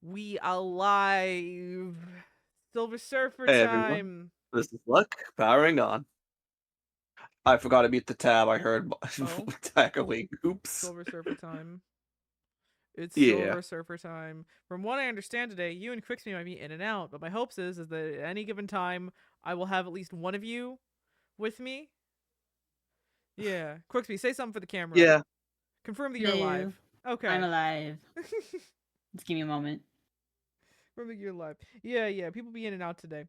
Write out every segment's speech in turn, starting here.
We alive. Silver Surfer Hey everyone, time. this is Luck, powering on. I forgot to mute the tab, I heard Oh, echoing. Oops. Silver Surfer time. It's Yeah. Silver Surfer time. From what I understand today, you and Quixby might be in and out, but my hopes is that at any given time, I will have at least one of you with me. Yeah. Quixby, say something for the camera. Yeah. Confirm that you're Hello. alive. I'm Okay. alive. Just give me a moment. Confirm that you're alive. Yeah. People be in and out today.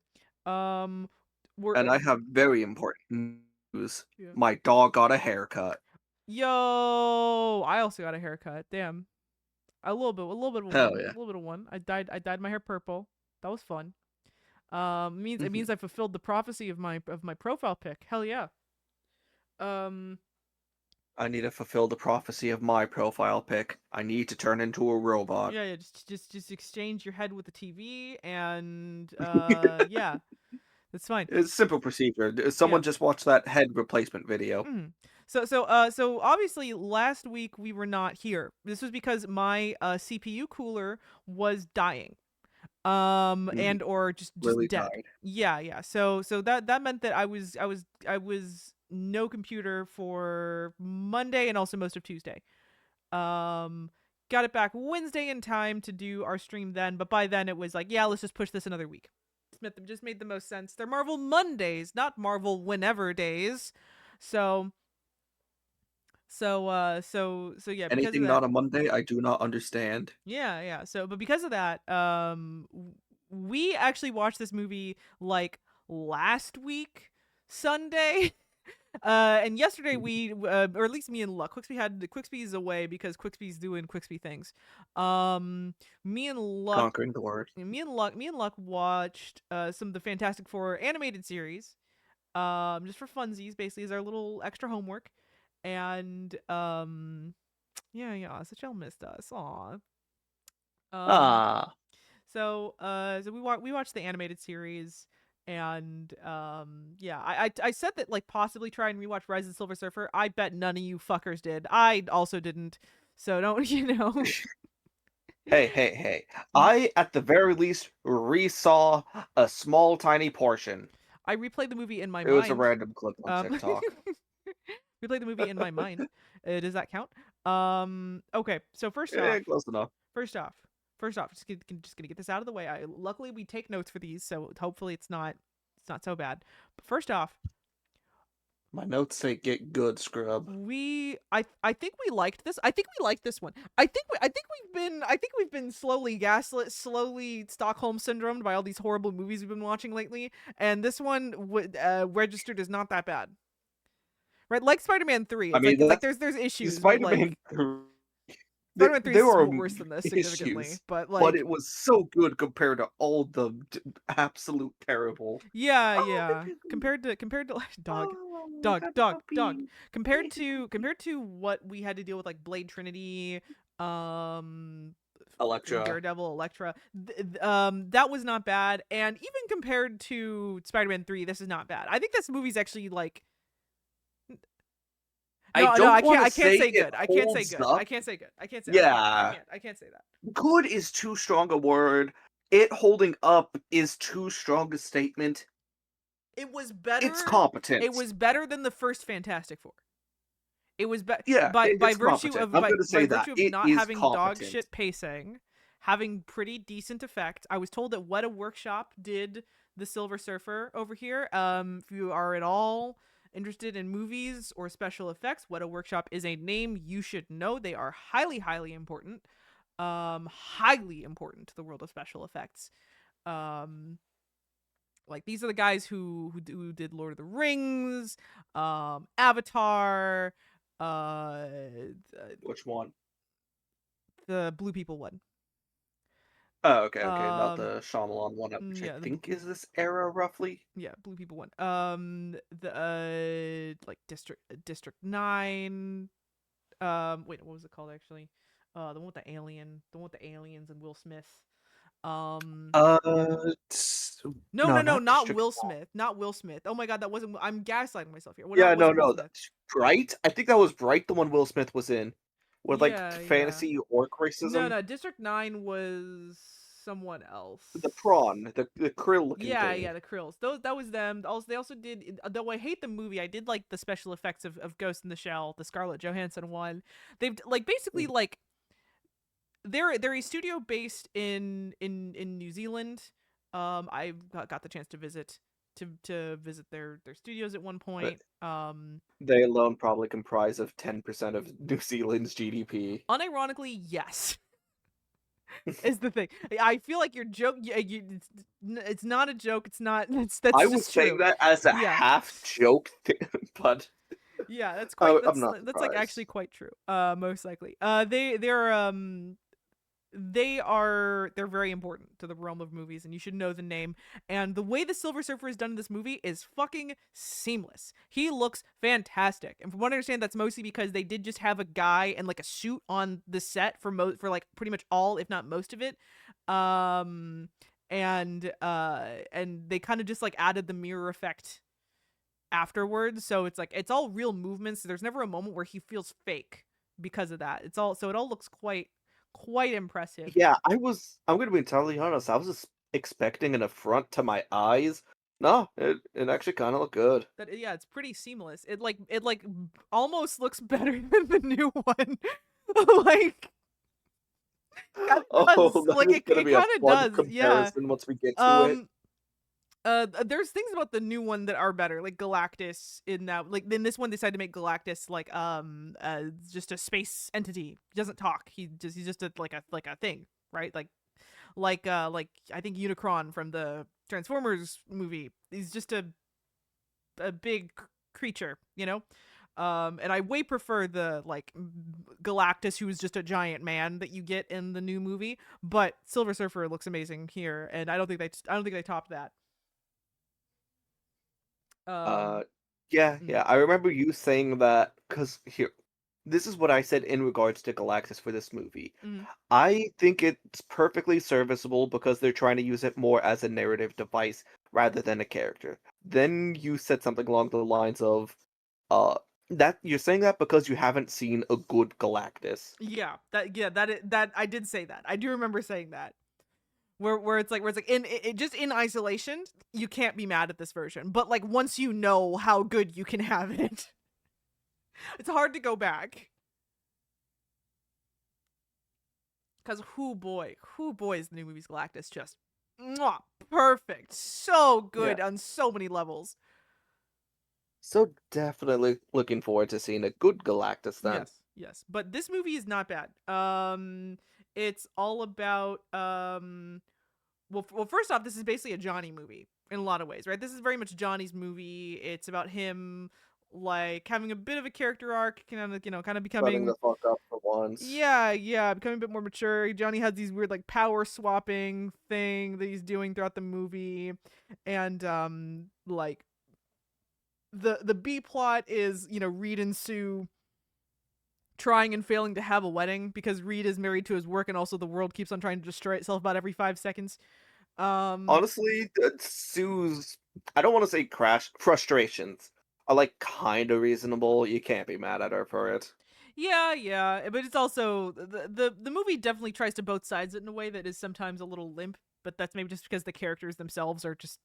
Um, we're And I have very important news. yeah. My dog got a haircut. Yo, I also got a haircut. Damn. A little bit of Hell one, yeah. a little bit of one. I dyed my hair purple. That was fun. It Mhm. means I fulfilled the prophecy of my profile pic. Hell yeah. Um, I need to fulfill the prophecy of my profile pic. I need to turn into a robot. yeah. Just exchange your head with the TV, and yeah, that's fine. It's simple procedure. Yeah. Someone just watched that head replacement video. Mm. So obviously last week we were not here. This was because my CPU cooler was dying. Mhm. And or just Really dead. died. Yeah. So that meant that I was no computer for Monday and also most of Tuesday. um got it back Wednesday in time to do our stream then, but by then it was like, yeah, let's just push this another week. Just made the most sense. They're Marvel Mondays, not Marvel whenever days. So so yeah, because of Anything that. not a Monday, I do not understand. Yeah. So, but because of that, we actually watched this movie like last week Sunday. And yesterday we, or at least me and Luck, Quixby's away because Quixby's doing Quixby things. Um, me and Luck, Conquering the word. me and Luck watched some of the Fantastic Four animated series. Just for funsies, basically, as our little extra homework. And yeah, so Chell missed us. Aw. Um, Ah. so we watched the animated series, and yeah, I said that, like, possibly try and rewatch Rise of the Silver Surfer. I bet none of you fuckers did. I also didn't. So don't Hey. I, at the very least, resaw a small, tiny portion. I replayed the movie in my It was a mind. random clip on Um, TikTok. replayed the movie in my mind. Does that count? Okay. So Close enough. first off, just gonna get this out of the way. Luckily we take notes for these, so hopefully it's not so bad. But first off, My notes say get good, scrub. I think we liked this. I think we liked this one. I think we've been slowly gaslit, slowly Stockholm syndromed by all these horrible movies we've been watching lately, and this one registered as not that bad. Right? Like Spider-Man 3. I It's mean, like that's there's issues, but Spider-Man like 3. Spider-Man 3 There is are worse than this significantly, issues, but but like it was so good compared to all the absolute terrible. Oh, the yeah. puppy. Compared to like Oh, I got a dog. puppy. Compared to what we had to deal with, like Blade Trinity, fucking Electra. Daredevil, Elektra, that was not bad. And even compared to Spider-Man 3, this is not bad. I think this movie's actually like, I no, don't want to I can't say say it good. holds up. I can't say Yeah. I can't say that. Good is too strong a word. It holding up is too strong a statement. It was It's better. It competent. was better than the first Fantastic Four. It was Yeah, by it's virtue competent. of I'm gonna by say that. virtue of It not is having dog competent. shit pacing, having pretty decent effects. I was told that Weta Workshop did the Silver Surfer over here. If you are at all interested in movies or special effects, Weta Workshop is a name you should know. They are highly important. Highly important to the world of special effects. Um, like, these are the guys who did Lord of the Rings, Avatar, uh, Which one? the Blue People one. Oh, okay. Not Um, the Shyamalan one, which I yeah, think is this era roughly. Blue People one. The like District 9. Wait, what was it called actually? The one with the aliens and Will Smith. Um, no, Not not District Will 9. Smith, not Will Smith. Oh my God, that wasn't. I'm gaslighting myself here. Well, Yeah, not wasn't Will no, Smith. that's Bright. I think that was Bright, the one Will Smith was in with like Yeah, yeah. fantasy orc No, racism. no, District 9 was someone else. The prawn, the krill looking Yeah, thing. yeah, the Krills. Those that was them. Also, they also did. Though I hate the movie, I did like the special effects of Ghost in the Shell, the Scarlett Johansson one. They've like basically like they're a studio based in New Zealand. I got the chance to visit visit their studios at one But point. they alone probably comprise of 10% of New Zealand's GDP. Unironically, yes. Is the thing. I feel like your joke. It's not a joke. It's not. That's I just was saying true. that as a Yeah, half joke, but yeah. That's quite. I'm not That's like surprised. actually quite true. Most likely. They're very important to the realm of movies, and you should know the name. And the way the Silver Surfer is done in this movie is fucking seamless. He looks fantastic, and from what I understand, that's mostly because they did just have a guy in like a suit on the set for like pretty much all, if not most of it. Um, and they kind of just like added the mirror effect afterwards, so it's like it's all real movements. So there's never a moment where he feels fake because of that. It all looks quite impressive. Yeah, I'm gonna be entirely honest. I was just expecting an affront to my eyes. No, it actually kind of looked good. That yeah, it's pretty seamless. It like almost looks better than the new one. Like kind of Oh, does. that Like is gonna it be a kind of fun does. Yeah. comparison once we get to it. Um there's things about the new one that are better, like Galactus. In that, like in this one, they decided to make Galactus like just a space entity. He doesn't talk. He's just like a thing, right? Like I think Unicron from the Transformers movie. He's just a big creature, you know. And I way prefer the like Galactus, who is just a giant man that you get in the new movie. But Silver Surfer looks amazing here, and I don't think they topped that. Um, Uh, yeah, mm, yeah. I remember you saying that because here, this is what I said in regards to Galactus for this movie. mm. I think it's perfectly serviceable because they're trying to use it more as a narrative device rather than a character. Then you said something along the lines of, uh, that you're saying that because you haven't seen a good Galactus. That I did say that. I do remember saying that. Where it's like in just in isolation, you can't be mad at this version. But like once you know how good you can have it, it's hard to go back. Cause who boy is the new movie's Galactus just mwah, perfect, so Yeah. good on so many levels. So definitely looking forward to seeing a good Galactus then. Yes. But this movie is not bad. It's all about well, first off, this is basically a Johnny movie in a lot of ways, right? This is very much Johnny's movie. It's about him like having a bit of a character arc, kind of Running becoming the fuck up for once. yeah, becoming a bit more mature. Johnny has these weird like power swapping thing that he's doing throughout the movie, and like the B plot is Reed and Sue trying and failing to have a wedding because Reed is married to his work, and also the world keeps on trying to destroy itself about every 5 seconds. Honestly, Sue's, I don't want to say frustrations are like kind of reasonable. You can't be mad at her for it. Yeah, but it's also the movie definitely tries to both sides it in a way that is sometimes a little limp, but that's maybe just because the characters themselves are just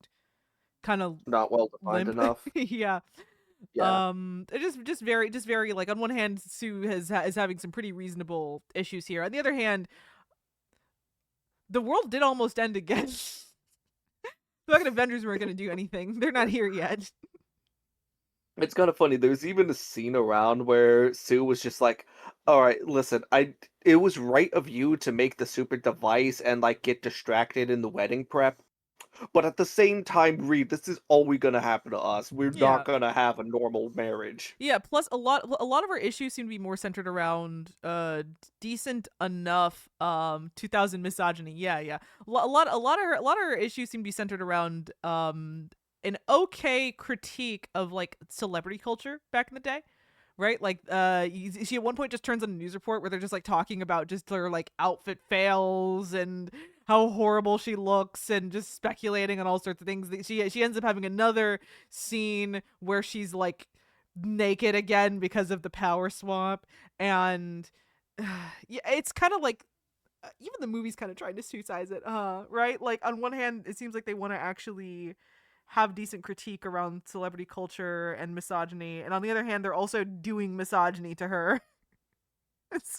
kind of Not well defined limp. enough. Yeah. Yeah. It just very like on one hand Sue is having some pretty reasonable issues here. On the other hand, the world did almost end again. The fucking Avengers weren't gonna do anything. They're not here yet. It's kind of funny. There's even a scene around where Sue was just like, "All right, listen, it was right of you to make the super device and like get distracted in the wedding prep, but at the same time, Reed, this is always gonna happen to us. We're Yeah. not gonna have a normal marriage." Yeah, plus a lot of our issues seem to be more centered around decent enough 2000 misogyny. Yeah. A lot of her issues seem to be centered around an okay critique of like celebrity culture back in the day. Right? Like she at one point just turns on a news report where they're just like talking about just her like outfit fails and how horrible she looks and just speculating on all sorts of things. She ends up having another scene where she's like naked again because of the power swap, and yeah, it's kind of like even the movie's kind of trying to suicize it, right? Like on one hand, it seems like they want to actually have decent critique around celebrity culture and misogyny, and on the other hand, they're also doing misogyny to her. It's,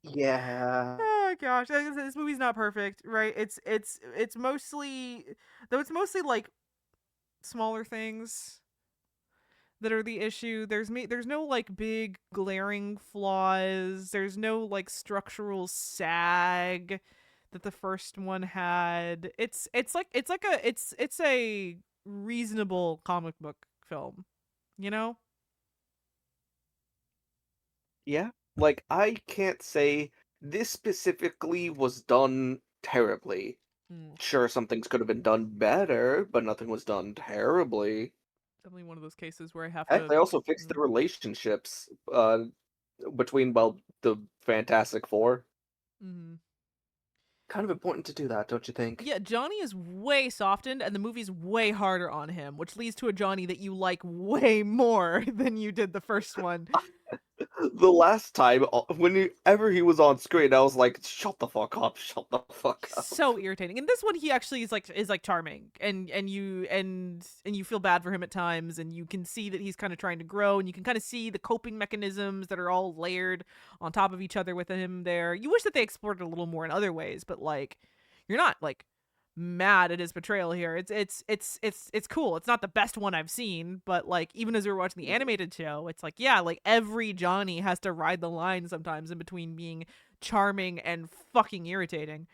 Yeah. oh gosh, like I said, this movie's not perfect, right? It's mostly though it's mostly like smaller things that are the issue. There's no like big glaring flaws. There's no like structural sag that the first one had. It's a reasonable comic book film, you know? Yeah. Like, I can't say this specifically was done terribly. Mm, Sure, some things could have been done better, but nothing was done terribly. definitely one of those cases where I have Heck, to. they also fixed Mm, the relationships between, well, the Fantastic Four. mhm. Kind of important to do that, don't you think? Yeah, Johnny is way softened, and the movie's way harder on him, which leads to a Johnny that you like way more than you did the first one. The last time, whenever he was on screen, I was like, "Shut the fuck up! Shut the fuck up!" So irritating. In this one, he actually is like charming, and you feel bad for him at times, and you can see that he's kind of trying to grow, and you can kind of see the coping mechanisms that are all layered on top of each other with him. There, you wish that they explored it a little more in other ways, but like, you're not like mad at his portrayal here. It's cool. It's not the best one I've seen, but like even as we were watching the animated show, it's like yeah, like every Johnny has to ride the line sometimes in between being charming and fucking irritating.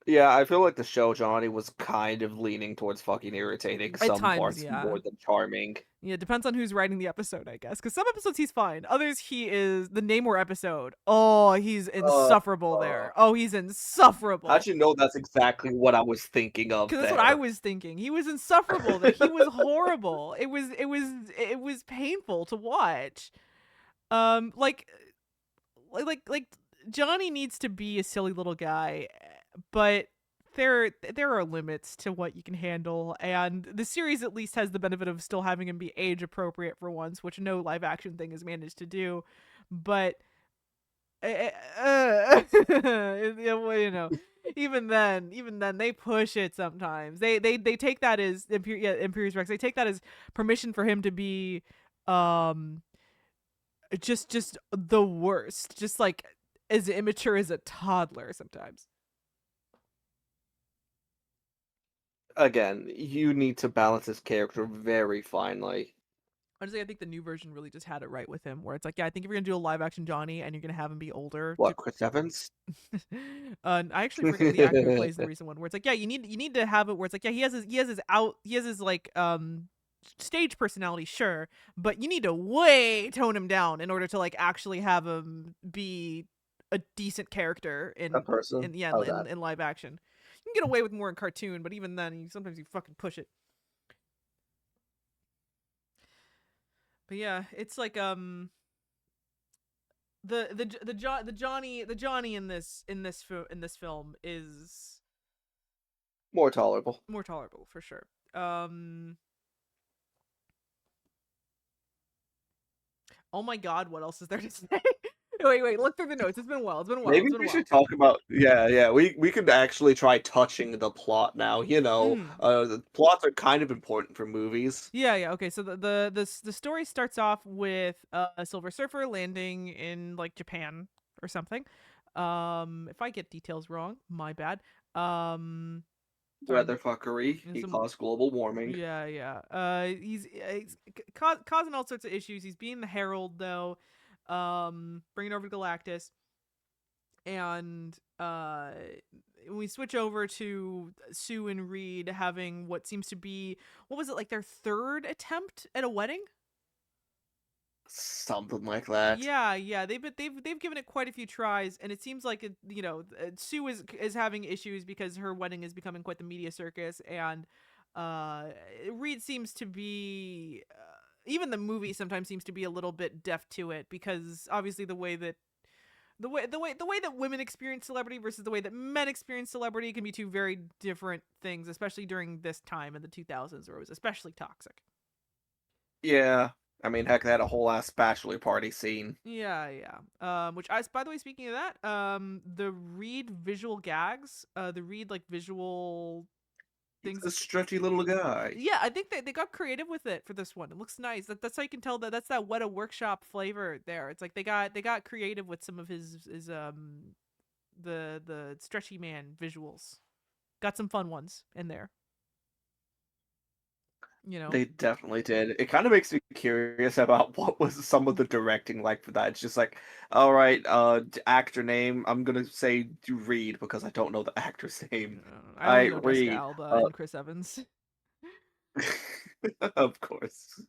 Yeah, I feel like the show Johnny was kind of leaning towards fucking irritating At some times, parts yeah. more than charming. Yeah, depends on who's writing the episode, I guess. Because some episodes he's fine. Others he is the Namor episode. Oh, he's Uh, insufferable uh, there. Oh, he's insufferable. how'd you know that's exactly what I was thinking of Because that's what I there? was thinking. He was insufferable there. He was horrible. It was painful to watch. Like like Johnny needs to be a silly little guy, but there are limits to what you can handle, and the series at least has the benefit of still having him be age appropriate for once, which no live action thing has managed to do. But well, even then they push it sometimes. They take that as Imperious Rex. They take that as permission for him to be um just the worst, just like as immature as a toddler sometimes. Again, you need to balance his character very finely. Honestly, I think the new version really just had it right with him, where it's like, yeah, I think if you're gonna do a live action Johnny and you're gonna have him be older, What, Chris Evans? I actually forget the actor who plays the recent one, where it's like, yeah, you need to have it where it's like, yeah, he has his like stage personality, sure, but you need to way tone him down in order to like actually have him be a decent character A person? in yeah How's that? in live action. You can get away with more in cartoon, but even then, sometimes you fucking push it. But yeah, it's like the Johnny in this film is More tolerable. more tolerable for sure. Oh my god, what else is there to say? Wait, look through the notes. It's been a while. It's been a while. Maybe It's been a we while. should talk about yeah, we could actually try touching the plot now, Mm. the plots are kind of important for movies. Yeah. Okay. So the story starts off with a Silver Surfer landing in like Japan or something. If I get details wrong, my bad. Sorry, Weather fuckery, and he some caused global warming. yeah. He's causing all sorts of issues. He's being the Herald though, bringing over Galactus, and we switch over to Sue and Reed having what seems to be what was it like their third attempt at a wedding? Something like that. Yeah. They've given it quite a few tries, and it seems like Sue is having issues because her wedding is becoming quite the media circus, and uh, Reed seems to be. Even the movie sometimes seems to be a little bit deaf to it because obviously the way that women experience celebrity versus the way that men experience celebrity can be two very different things, especially during this time in the 2000s where it was especially toxic. Yeah. I mean, heck, they had a whole ass bachelor party scene. Yeah, yeah. Which I, by the way, speaking of that, the Reed visual gags, the Reed like visual He's things. a stretchy little guy. Yeah, I think they got creative with it for this one. It looks nice. That's how you can tell that that's that Weta Workshop flavor there. It's like they got creative with some of his the stretchy man visuals. Got some fun ones in there. You know. They definitely did. It kind of makes me curious about what was some of the directing like for that. It's just like, all right, actor name. I'm gonna say Reed because I don't know the actor's name. I only know Jessica Reed. Alba and Chris Evans. Of course.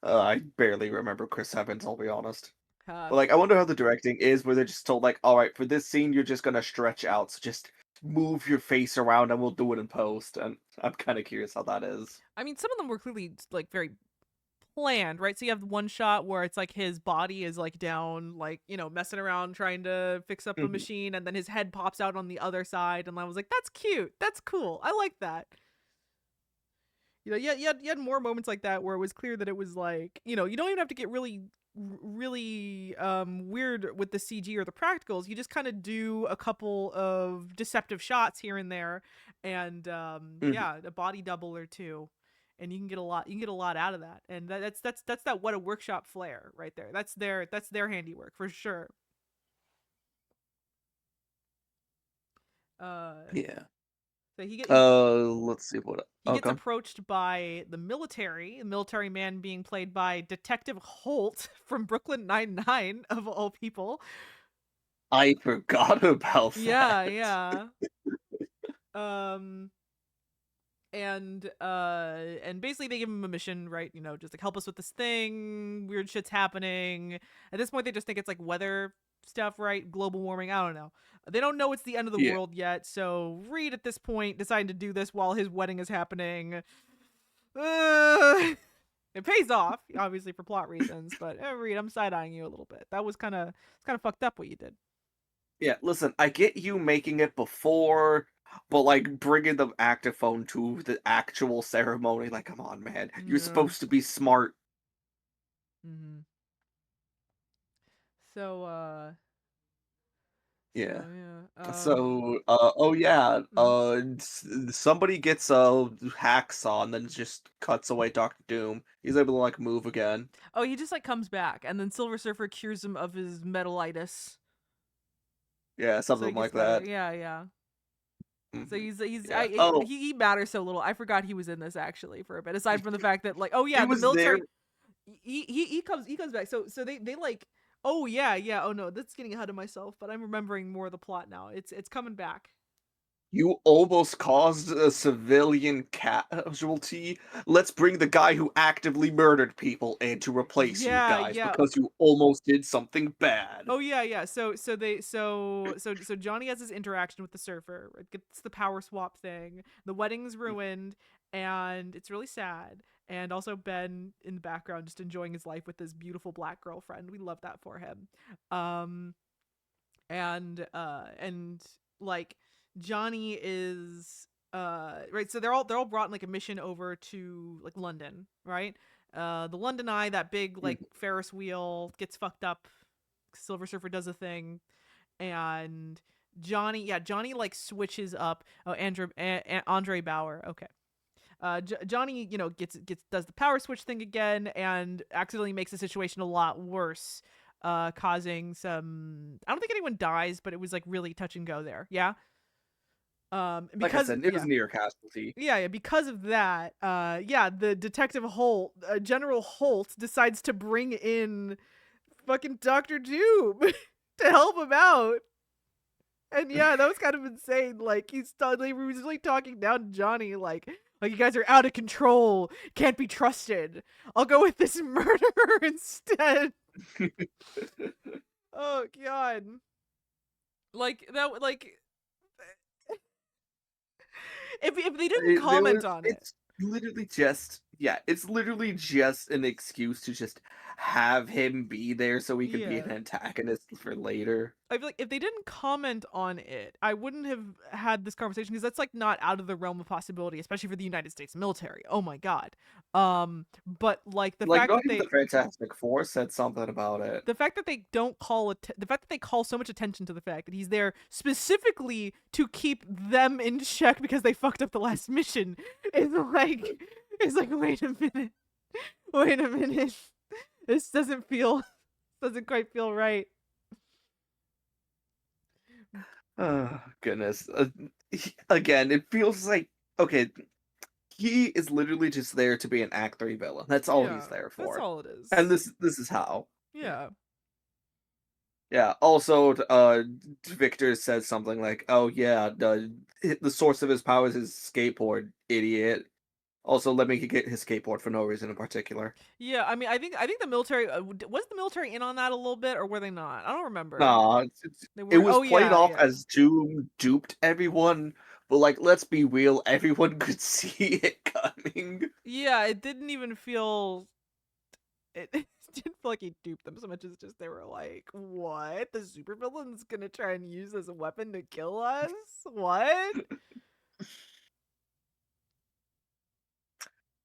I barely remember Chris Evans. I'll be honest. Uh, But like, I wonder how the directing is, where they're just told like, all right, for this scene, you're just gonna stretch out, so just move your face around, and we'll do it in post. And I'm kind of curious how that is. I mean, some of them were clearly like very planned, right? So you have one shot where it's like his body is like down, like, you know, messing around trying to fix up a Mhm. machine, and then his head pops out on the other side, and I was like, that's cute, that's cool, I like that. You know, you had more moments like that where it was clear that it was like, you know, you don't even have to get really weird with the CG or the practicals. You just kind of do a couple of deceptive shots here and there, and Mhm. yeah, a body double or two, and you can get a lot out of that. And that's that What a Workshop flair right there. That's their handiwork for sure. Yeah. So Let's see what. he gets Okay. approached by the military man being played by Detective Holt from Brooklyn Nine-Nine, of all people. I forgot about Yeah, that. yeah. Um and basically they give him a mission, right? You know, just like help us with this thing, weird shit's happening. At this point they just think it's like weather stuff, right? Global warming, I don't know. They don't know it's the end of the Yeah. world yet, so Reed at this point decided to do this while his wedding is happening. It pays off, obviously, for plot reasons, but Reed, I'm side-eyeing you a little bit. That was kind of fucked up what you did. Yeah, listen, I get you making it before, but like bringing the actophone to the actual ceremony, like, come on, man. You're Yeah. supposed to be smart. Mm-hmm. So, Yeah. yeah. So, oh yeah, somebody gets a hacksaw and then just cuts away Doctor Doom. He's able to like move again. Oh, he just like comes back, and then Silver Surfer cures him of his metalitis. Yeah, So he something gets like better. that. Yeah, yeah. So Mhm. he's Yeah. Oh, he matters so little. I forgot he was in this actually for a bit. Aside from the fact that like, oh he yeah, the was there. military. He comes back. So they like. Oh yeah, yeah. Oh no, that's getting ahead of myself. But I'm remembering more of the plot now. It's coming back. You almost caused a civilian casualty. Let's bring the guy who actively murdered people in to replace you Yeah, guys yeah. because you almost did something bad. Oh yeah, yeah. So Johnny has his interaction with the surfer. It gets the power swap thing. The wedding's ruined, and it's really sad. And also Ben in the background just enjoying his life with his beautiful black girlfriend. We love that for him. Um, and like Johnny is right. So they're all brought in like a mission over to like London, right? The London Eye, that big like Ferris wheel, gets fucked up. Silver Surfer does a thing, and Johnny like switches up. Oh, Andre Bauer. Okay. Johnny, you know, gets does the power switch thing again, and accidentally makes the situation a lot worse, causing some. I don't think anyone dies, but it was like really touch and go there. Yeah. Like I Because said, it was near casualty. yeah, because of that, yeah, the Detective Holt, General Holt, decides to bring in fucking Doctor Doom to help him out. And yeah, that was kind of insane. Like he was really talking down to Johnny, like you guys are out of control, can't be trusted. I'll go with this murderer instead. Oh god, like that, like if they didn't comment on it. It's literally just Yeah, it's literally just an excuse to just have him be there so he could be an Yeah. antagonist for later. I feel like if they didn't comment on it, I wouldn't have had this conversation because that's like not out of the realm of possibility, especially for the United States military. Oh my god. But like Like, not even the Fantastic Four said something about it. the fact that they don't call it the fact that they call so much attention to the fact that he's there specifically to keep them in check because they fucked up the last mission is like wait a minute. Wait a minute. This doesn't quite feel right. Oh, goodness. Again, it feels like, okay, he is literally just there to be an Act 3 villain. That's all he's Yeah, there that's for. all it is. And this is how. Yeah. Yeah. Also, Victor says something like, "Oh yeah, the source of his powers is skateboard, idiot." Also, let me get his skateboard for no reason in particular. Yeah, I mean, I think the military was the military in on that a little bit, or were they not? I don't remember. Nah, They it were. was Oh played yeah, off yeah, as Doom duped everyone, but like, let's be real, everyone could see it coming. yeah. It didn't even feel. It didn't feel like he duped them so much as just they were like, "What? The supervillain's gonna try and use as a weapon to kill us? What?"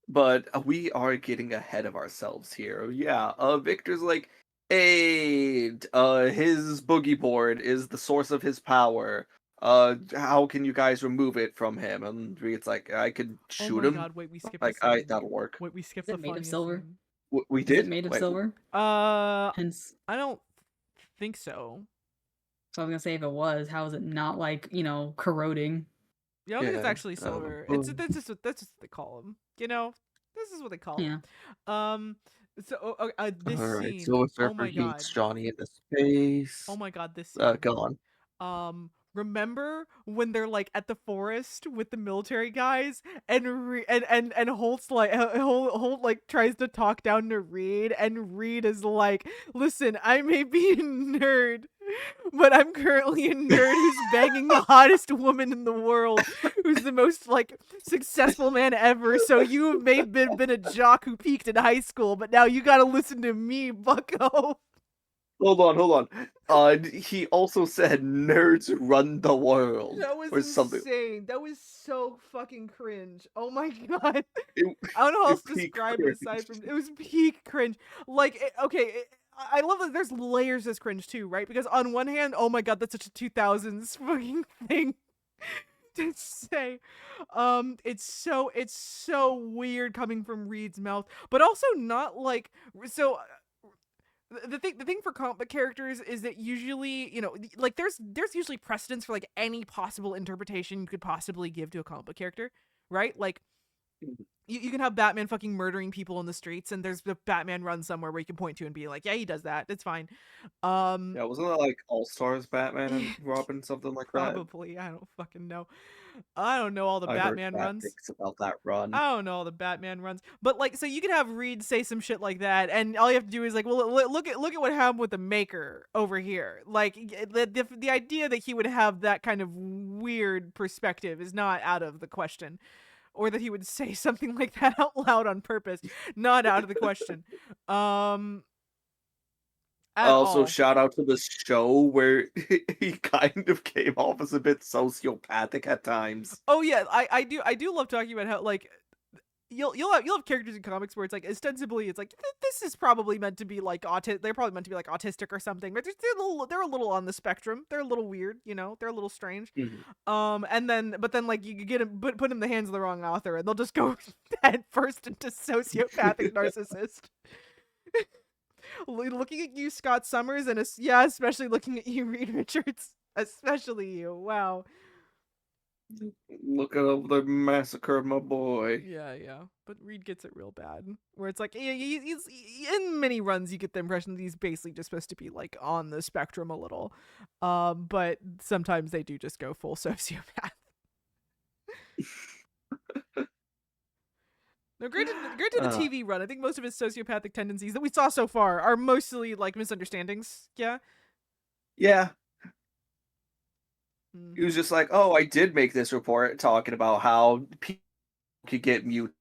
But we are getting ahead of ourselves here. Yeah, Victor's like, hey, his boogie board is the source of his power. How can you guys remove it from him? And it's like, I could Oh shoot my him. god! Wait, we skipped Like, a scene. that'll work. Wait, we skipped Is the it made of funniest silver? scene. We Is did? it made of Wait, silver? I Hence, don't think so. so I was gonna say if it was, how is it not like corroding? Yeah, I don't think it's yeah, actually silver. boom. That's just what they call them. You know, this is what they call Yeah. them. This Alright, scene. Silver Oh Surfer my god. yeets Johnny into space. Oh my god, this scene. Go on. Remember when they're like at the forest with the military guys and Holt's like Holt like tries to talk down to Reed and Reed is like, "Listen, I may be a nerd, but I'm currently a nerd who's banging the hottest woman in the world, who's the most like successful man ever. So you may have been a jock who peaked in high school, but now you got to listen to me, bucko." Hold on. He also said nerds run the world. That was Or something. insane. That was so fucking cringe. Oh my god. It, I don't know how else it to peak describe it cringe. aside from it was peak cringe. Like, I love that there's layers of cringe too, right? Because on one hand, oh my god, that's such a 2000s fucking thing to say. It's so weird coming from Reed's mouth, but also not like so. The thing for comic book characters is that usually, like there's usually precedence for like any possible interpretation you could possibly give to a comic book character, right? Like you can have Batman fucking murdering people in the streets, and there's the Batman run somewhere where you can point to and be like, yeah, he does that. It's fine. Yeah, wasn't that like All Stars Batman and Yeah, Robin, something like that? probably. I don't fucking know. I don't know all the I heard Batman bad runs. things about that run. I don't know all the Batman runs, but like, so you can have Reed say some shit like that, and all you have to do is like, well, look at what happened with the Maker over here. Like, the idea that he would have that kind of weird perspective is not out of the question, or that he would say something like that out loud on purpose, not out of the question. At Also, all. shout out to the show where he kind of came off as a bit sociopathic at times. Oh yeah, I do love talking about how like you'll have characters in comics where it's like ostensibly it's like this is probably meant to be like they're probably meant to be like autistic or something, but they're a little on the spectrum. They're a little weird, they're a little strange. Mhm. But then like you could get him put in the hands of the wrong author and they'll just go head first into sociopathic narcissist. Looking at you, Scott Summers, and especially looking at you, Reed Richards, especially you. Wow. Look at the massacre of my boy. Yeah. But Reed gets it real bad. Where it's like, he's in many runs, you get the impression that he's basically just supposed to be like on the spectrum a little. But sometimes they do just go full sociopath. Now, granted the TV run, I think most of his sociopathic tendencies that we saw so far are mostly like misunderstandings. Yeah. Yeah. Mm. He was just like, oh, I did make this report talking about how people could get mute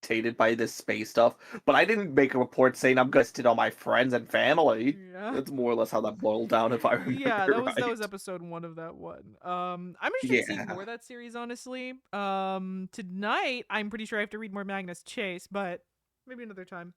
irritated by this space stuff, but I didn't make a report saying I'm gusted on my friends and family. Yeah. That's more or less how that boiled down, if I remember Yeah, that was right. episode 1 of that one. I'm interested in seeing more Yeah. of that series, honestly. Tonight I'm pretty sure I have to read more Magnus Chase, but maybe another time.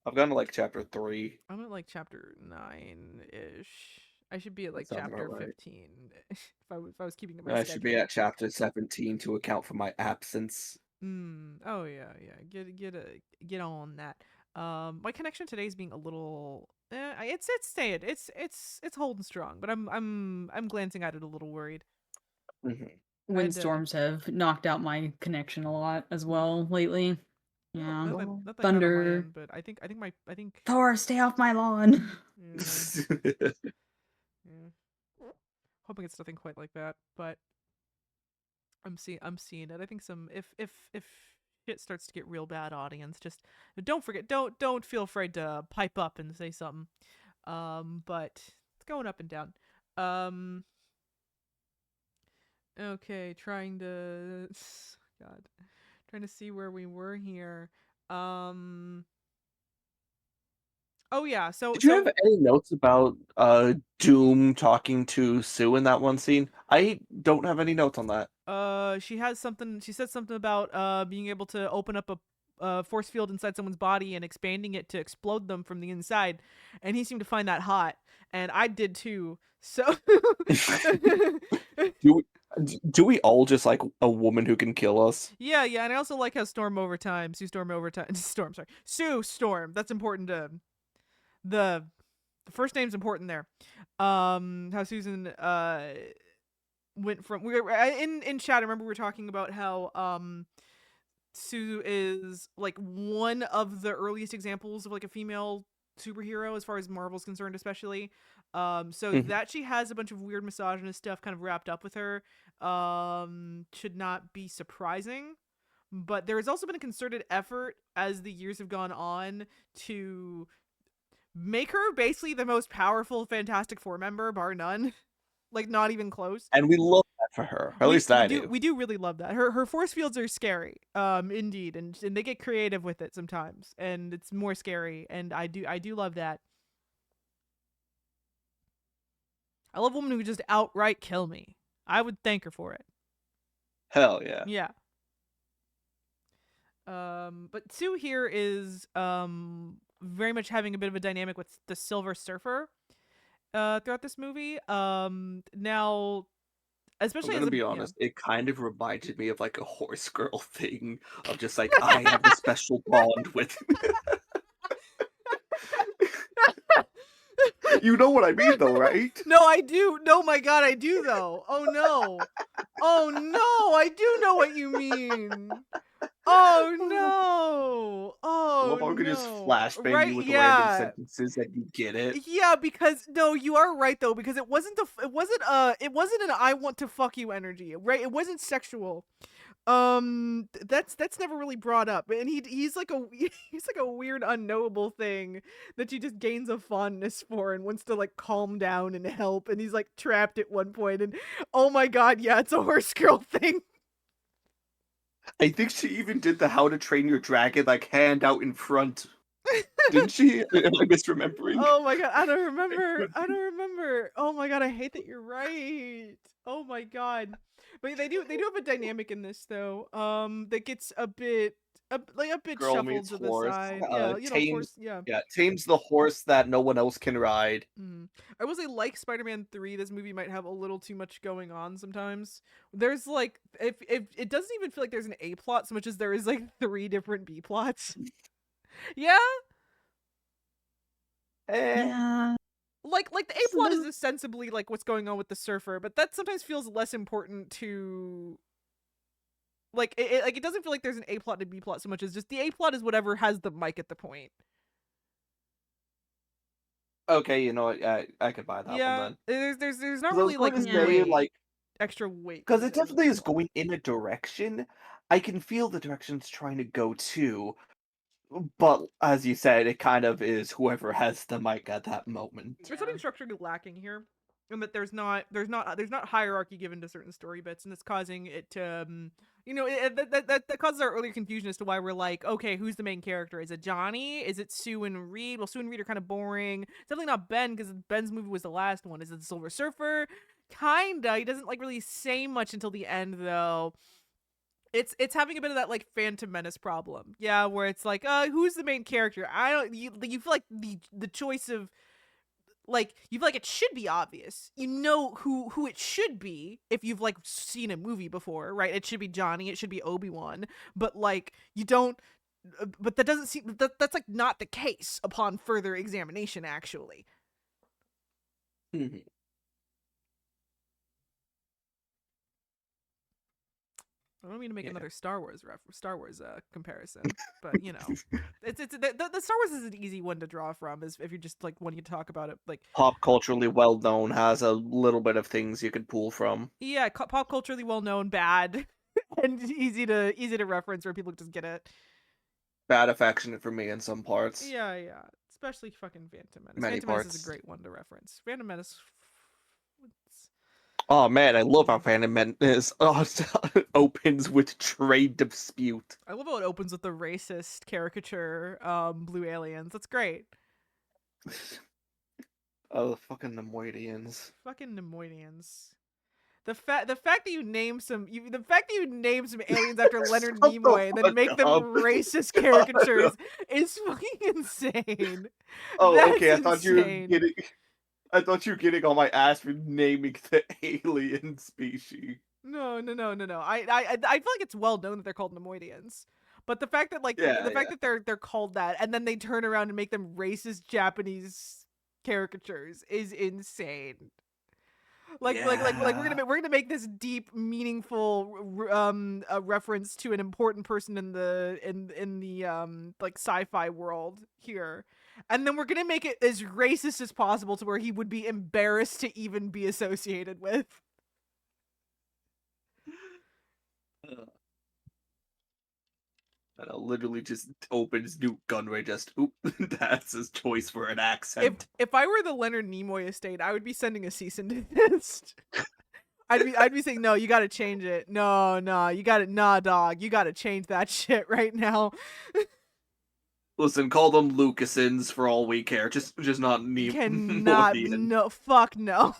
I've gotten to like chapter 3. I'm at like chapter 9-ish. I should be at That like sounds chapter about right. 15 if I was keeping to my I schedule. should be at chapter 17 to account for my absence. Oh yeah. Get on that. My connection today is being a little. It's staying. It's holding strong, but I'm glancing at it a little worried. hmm Windstorms have knocked out my connection a lot as well lately. Yeah. Not that on my Thunder. end, but I think Thor, stay off my lawn. yeah. Hoping it's nothing quite like that, but I'm seeing it. I think some if shit starts to get real bad, audience, just don't forget, don't feel afraid to pipe up and say something. But it's going up and down. Okay, trying to see where we were here. Oh yeah, Did you have any notes about Doom talking to Sue in that one scene? I don't have any notes on that. she has something. She said something about being able to open up a force field inside someone's body and expanding it to explode them from the inside, and he seemed to find that hot, and I did too. So Do we all just like a woman who can kill us? yeah, and I also like how Sue Storm. That's important to the first name's important there. How Susan went from we were in chat. I remember we were talking about how Sue is like one of the earliest examples of like a female superhero as far as Marvel's concerned, especially. So that she has a bunch of weird misogynist stuff kind of wrapped up with her should not be surprising. But there has also been a concerted effort as the years have gone on to make her basically the most powerful Fantastic Four member, bar none. Like, not even close. And we love that for her. At least I do. We do really love that. Her force fields are scary, indeed, and they get creative with it sometimes, and it's more scary. And I do love that. I love a woman who would just outright kill me. I would thank her for it. Hell yeah. Yeah. But Sue here is very much having a bit of a dynamic with the Silver Surfer throughout this movie. Now, especially I'm gonna be honest, it kind of reminded me of like a horse girl thing of just like I have a special bond with. You know what I mean, though, right? No, I do. No, my God, I do though. Oh no. Oh no, I do know what you mean. Oh no! Oh I could just no! flashbang Right? you with Yeah. random sentences and you get it. Yeah, because no, you are right though. Because it wasn't an I want to fuck you energy, right? It wasn't sexual. That's never really brought up, and he's like a he's like a weird unknowable thing that she just gains a fondness for and wants to like calm down and help, and he's like trapped at one point, and oh my God, yeah, it's a horse girl thing. I think she even did the How to Train Your Dragon like hand out in front. Didn't she? Am I misremembering? Oh my God, I don't remember. Oh my God, I hate that you're right. Oh my God. But they do have a dynamic in this though. That gets a bit Girl shuffled meets to the horse. side. Yeah, you know, Tames, yeah. yeah, tames the horse that no one else can ride. I will say, like Spider-Man 3, this movie might have a little too much going on sometimes. There's like, if it doesn't even feel like there's an A plot so much as there is like 3 different B plots. Yeah. Yeah. Like the A plot is ostensibly like what's going on with the surfer, but that sometimes feels less important to like it doesn't feel like there's an A plot and B plot so much as just the A plot is whatever has the mic at the point. Okay, you know what? I could buy that one then. There's not really like extra weight because it definitely is going in a direction. I can feel the direction it's trying to go to. But as you said, it kind of is whoever has the mic at that moment. There's something structurally lacking here. and that there's not hierarchy given to certain story bits, and it's causing it to that causes our earlier confusion as to why we're like, okay, who's the main character? Is it Johnny? Is it Sue and Reed? Well, Sue and Reed are kind of boring. It's definitely not Ben, because Ben's movie was the last one. Is it the Silver Surfer? Kinda. He doesn't like really say much until the end, though. It's having a bit of that like Phantom Menace problem, yeah, where it's like, who's the main character? I don't. You feel like the choice of, like, you feel like it should be obvious. You know who it should be if you've like seen a movie before, right? It should be Johnny. It should be Obi-Wan. But like you don't. But that doesn't seem that's like not the case upon further examination. Actually, Mhm. I don't mean to make Yeah. another Star Wars comparison, but it's the Star Wars is an easy one to draw from, is if you just like when you talk about it, like, Pop culturally well known, has a little bit of things you could pull from. yeah, pop culturally well known, bad, and easy to reference where people just get it. Bad affectionate for me in some parts. Yeah, especially fucking Phantom Menace. Many Phantom Menace is parts. a great one to reference. Phantom Menace. Oh man, I love how Phantom Menace opens with trade dispute. I love how it opens with the racist caricature, blue aliens. That's great. Oh, fucking Nemoidians. Fucking Nemoidians. The fact that you name some aliens after Leonard Shut the Nimoy and then fuck make them up. racist caricatures is fucking insane. Oh, That's okay. insane. I thought you were getting on my ass for naming the alien species. No. I feel like it's well known that they're called Nemoidians. But the fact that fact that they're called that and then they turn around and make them racist Japanese caricatures is insane. Like we're gonna make this deep, meaningful a reference to an important person in the like sci-fi world here, and then we're gonna make it as racist as possible to where he would be embarrassed to even be associated with. And it literally just opens Newt Gunray, just oop, that's his choice for an accent. If I were the Leonard Nimoy estate, I would be sending a cease and desist. I'd be saying, no, you gotta change it. No, you gotta, nah, dog, you gotta change that shit right now. Listen, call them Lucasins for all we care. Just not Cannot, Nemoidian. no, fuck no.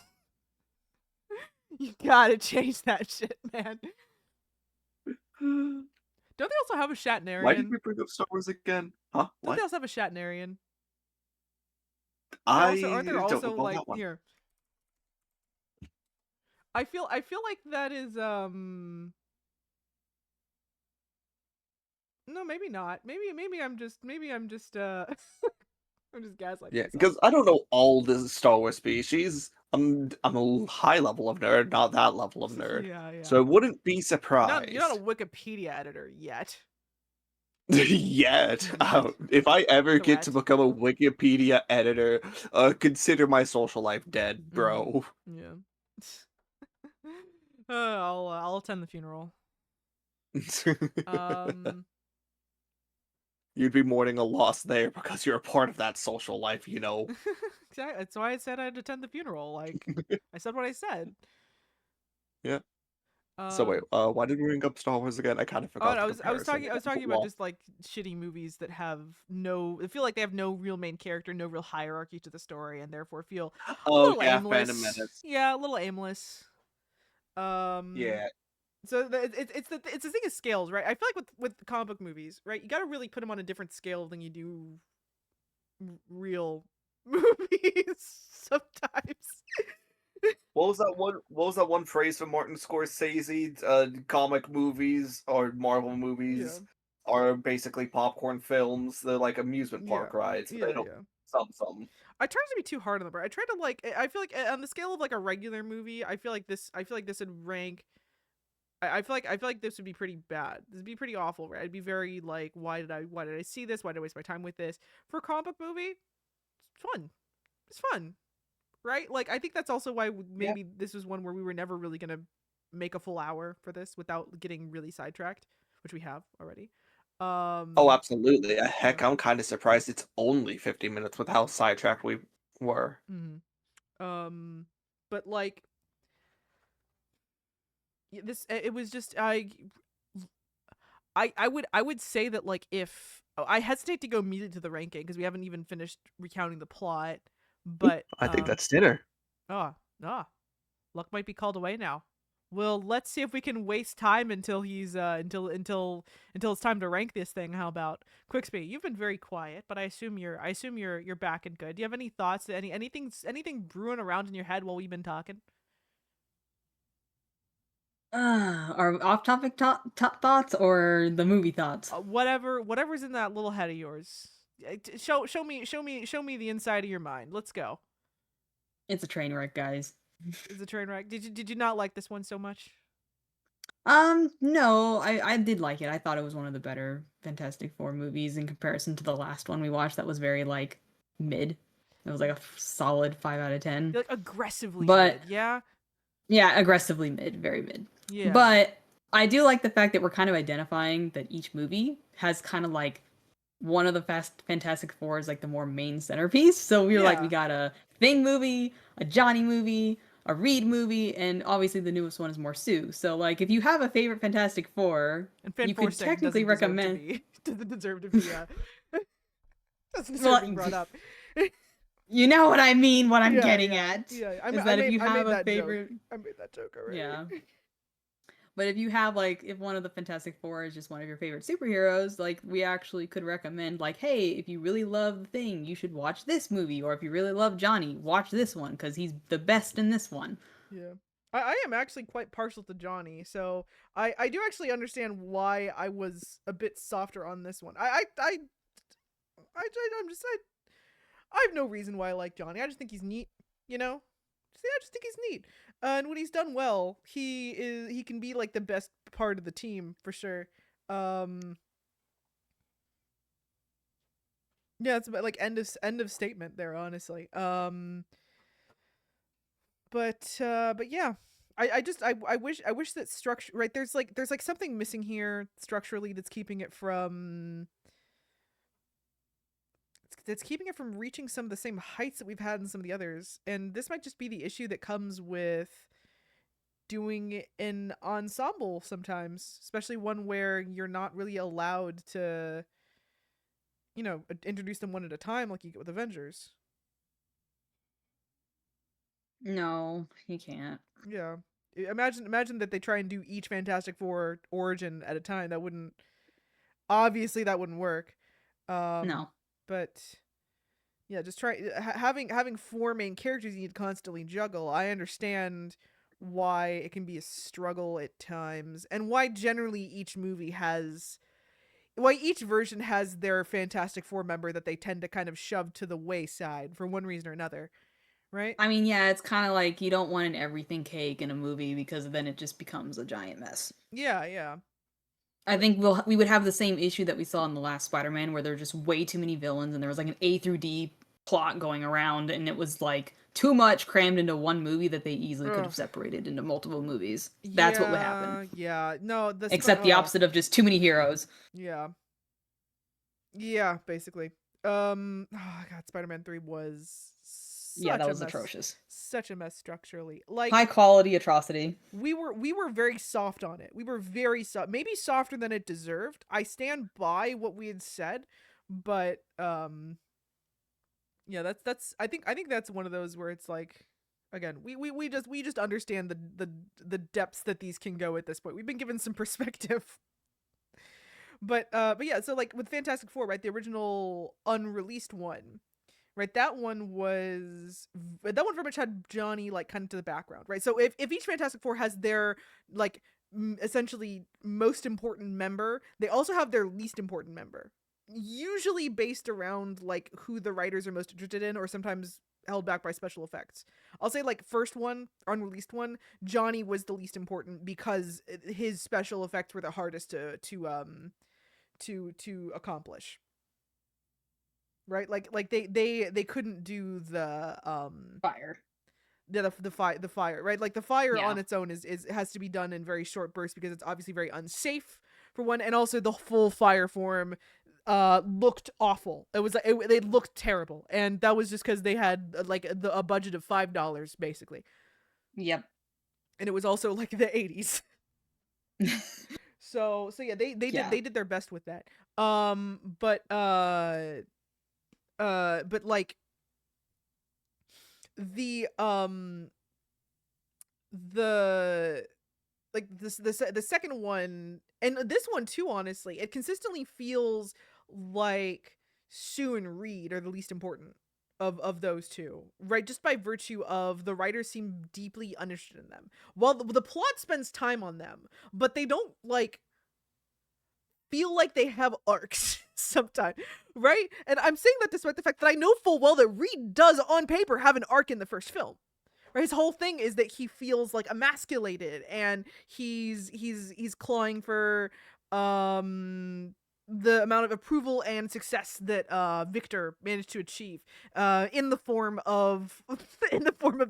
You gotta change that shit, man. Don't they also have a Shatnerian? Why did we bring up Star Wars again? Huh? Don't What? they also have a Shatnerian? I Aren't there don't also recall like that one. here? I feel like that is no, maybe not. Maybe I'm just I'm just gaslighting Yeah, myself. because I don't know all the Star Wars species. I'm a high level of nerd, not that level of nerd. Yeah. So I wouldn't be surprised. You're not a Wikipedia editor yet. Yet. If I ever get to Correct. become a Wikipedia editor, consider my social life dead, bro. Yeah. I'll attend the funeral. You'd be mourning a loss there because you're a part of that social life, you know. Exactly. That's why I said I'd attend the funeral. Like, I said what I said. Yeah. So wait, why did we bring up Star Wars again? I kind of forgot. I the was talking comparison. about just like shitty movies that have I feel like they have no real main character, no real hierarchy to the story, and therefore feel a little aimless. Phantom Menace. Yeah, a little aimless. Yeah. So it's the thing of scales, right? I feel like with comic book movies, right? You got to really put them on a different scale than you do real movies sometimes. What was that one phrase from Martin Scorsese? Comic movies or Marvel movies are basically popcorn films. They're like amusement park rides. They don't something. I try to be too hard on the bar. I try to like. I feel like on the scale of like a regular movie, I feel like this would rank. I feel like this would be pretty bad. This would be pretty awful, right? I'd be very like, why did I see this? Why did I waste my time with this? For a comic book movie, it's fun. It's fun. Right? Like, I think that's also why maybe this was one where we were never really gonna make a full hour for this without getting really sidetracked, which we have already. Oh, absolutely. Heck, I'm kind of surprised it's only 50 minutes with how sidetracked we were. Mm-hmm. but like this, it was just I would say that like if I hesitate to go immediately to the ranking because we haven't even finished recounting the plot, but I think that's dinner. ah luck might be called away now. Well, let's see if we can waste time until he's until it's time to rank this thing. How about Quicksby? You've been very quiet, but I assume you're back and good. Do you have any thoughts? Anything brewing around in your head while we've been talking? Are off-topic thoughts or the movie thoughts? Whatever's in that little head of yours. Show me the inside of your mind. Let's go. It's a train wreck, guys. Is a train wreck. Did you not like this one so much? No, I did like it. I thought it was one of the better Fantastic Four movies in comparison to the last one we watched that was very like mid. It was like a solid 5 out of 10. Like aggressively But mid, yeah. yeah, aggressively mid, very mid. Yeah. But I do like the fact that we're kind of identifying that each movie has kind of like one of the Fantastic Four is like the more main centerpiece. So we were like, Yeah. we got a Thing movie, a Johnny movie, a Reed movie, and obviously the newest one is more Sue. So like, if you have a favorite Fantastic Four, And Fan you could Forsting technically recommend. doesn't deserve to be doesn't deserve Well, to be brought up. You know what I mean? What I'm Yeah, getting yeah, at yeah. is that if you I made have a that favorite, joke. I made that joke already. yeah. But if you have like, if one of the Fantastic Four is just one of your favorite superheroes, like we actually could recommend, like, hey, if you really love the Thing, you should watch this movie, or if you really love Johnny, watch this one because he's the best in this one. Yeah. I am actually quite partial to Johnny, so I do actually understand why I was a bit softer on this one. I'm just I have no reason why I like Johnny. I just think he's neat, you know? I just think he's neat. And when he's done well, he can be like the best part of the team for sure. Yeah, it's about like end of statement there, honestly. But yeah. I wish that structure, right, there's like something missing here structurally that's keeping it from reaching some of the same heights that we've had in some of the others. And this might just be the issue that comes with doing an ensemble sometimes, especially one where you're not really allowed to, introduce them one at a time like you get with Avengers. No, you can't. Yeah. Imagine that they try and do each Fantastic Four origin at a time. That wouldn't work. No. But yeah, just try having four main characters you need to constantly juggle. I understand why it can be a struggle at times, and why generally each version has their Fantastic Four member that they tend to kind of shove to the wayside for one reason or another, right? I mean, yeah, it's kind of like you don't want an everything cake in a movie because then it just becomes a giant mess. Yeah. I think we would have the same issue that we saw in the last Spider-Man, where there were just way too many villains, and there was like an A through D plot going around, and it was like too much crammed into one movie that they easily could have separated into multiple movies. That's what would happen. Yeah, no, except the opposite of just too many heroes. Yeah, basically. Oh god, Spider-Man 3 was that was atrocious. Such a mess structurally. Like high quality atrocity. We were very soft on it. We were very soft, maybe softer than it deserved. I stand by what we had said, but yeah, that's I think that's one of those where it's like, again, we just understand the depths that these can go at this point. We've been given some perspective. But yeah, so like with Fantastic Four, right, the original unreleased one, right, that one very much had Johnny like kind of to the background, right? So if each Fantastic Four has their like essentially most important member, they also have their least important member, usually based around like who the writers are most interested in, or sometimes held back by special effects. I'll say like first one, unreleased one, Johnny was the least important because his special effects were the hardest to accomplish. Right? Like they couldn't do the fire. The fire, right? Like the fire on its own is has to be done in very short bursts because it's obviously very unsafe for one, and also the full fire form looked awful. They looked terrible, and that was just because they had like a budget of $5 basically. Yep. and it was also like the 80s. So yeah, Yeah. they did their best with that. But like the the like the second one, and this one too, honestly, it consistently feels like Sue and Reed are the least important of those two, right? Just by virtue of the writers seem deeply uninterested in them, while the plot spends time on them, but they don't like feel like they have arcs sometimes, right? And I'm saying that despite the fact that I know full well that Reed does on paper have an arc in the first film. Right, his whole thing is that he feels like emasculated, and he's clawing for the amount of approval and success that Victor managed to achieve in the form of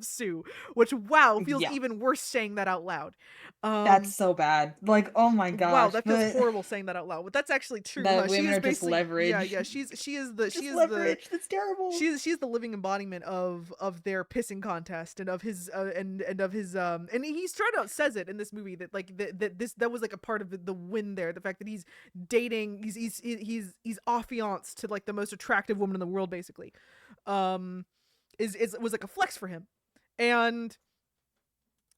Sue, which wow feels Yeah. even worse saying that out loud. That's so bad. Like, oh my Wow, gosh. that feels But horrible saying that out loud, but that's actually true, huh? that She women is are just basically, leverage. she is the Just leverage. That's terrible. she's the living embodiment of their pissing contest, and of his and of his and he straight out says it in this movie that like that was like a part of the win there, the fact that he's dating, he's affianced to like the most attractive woman in the world, basically, is was like a flex for him, and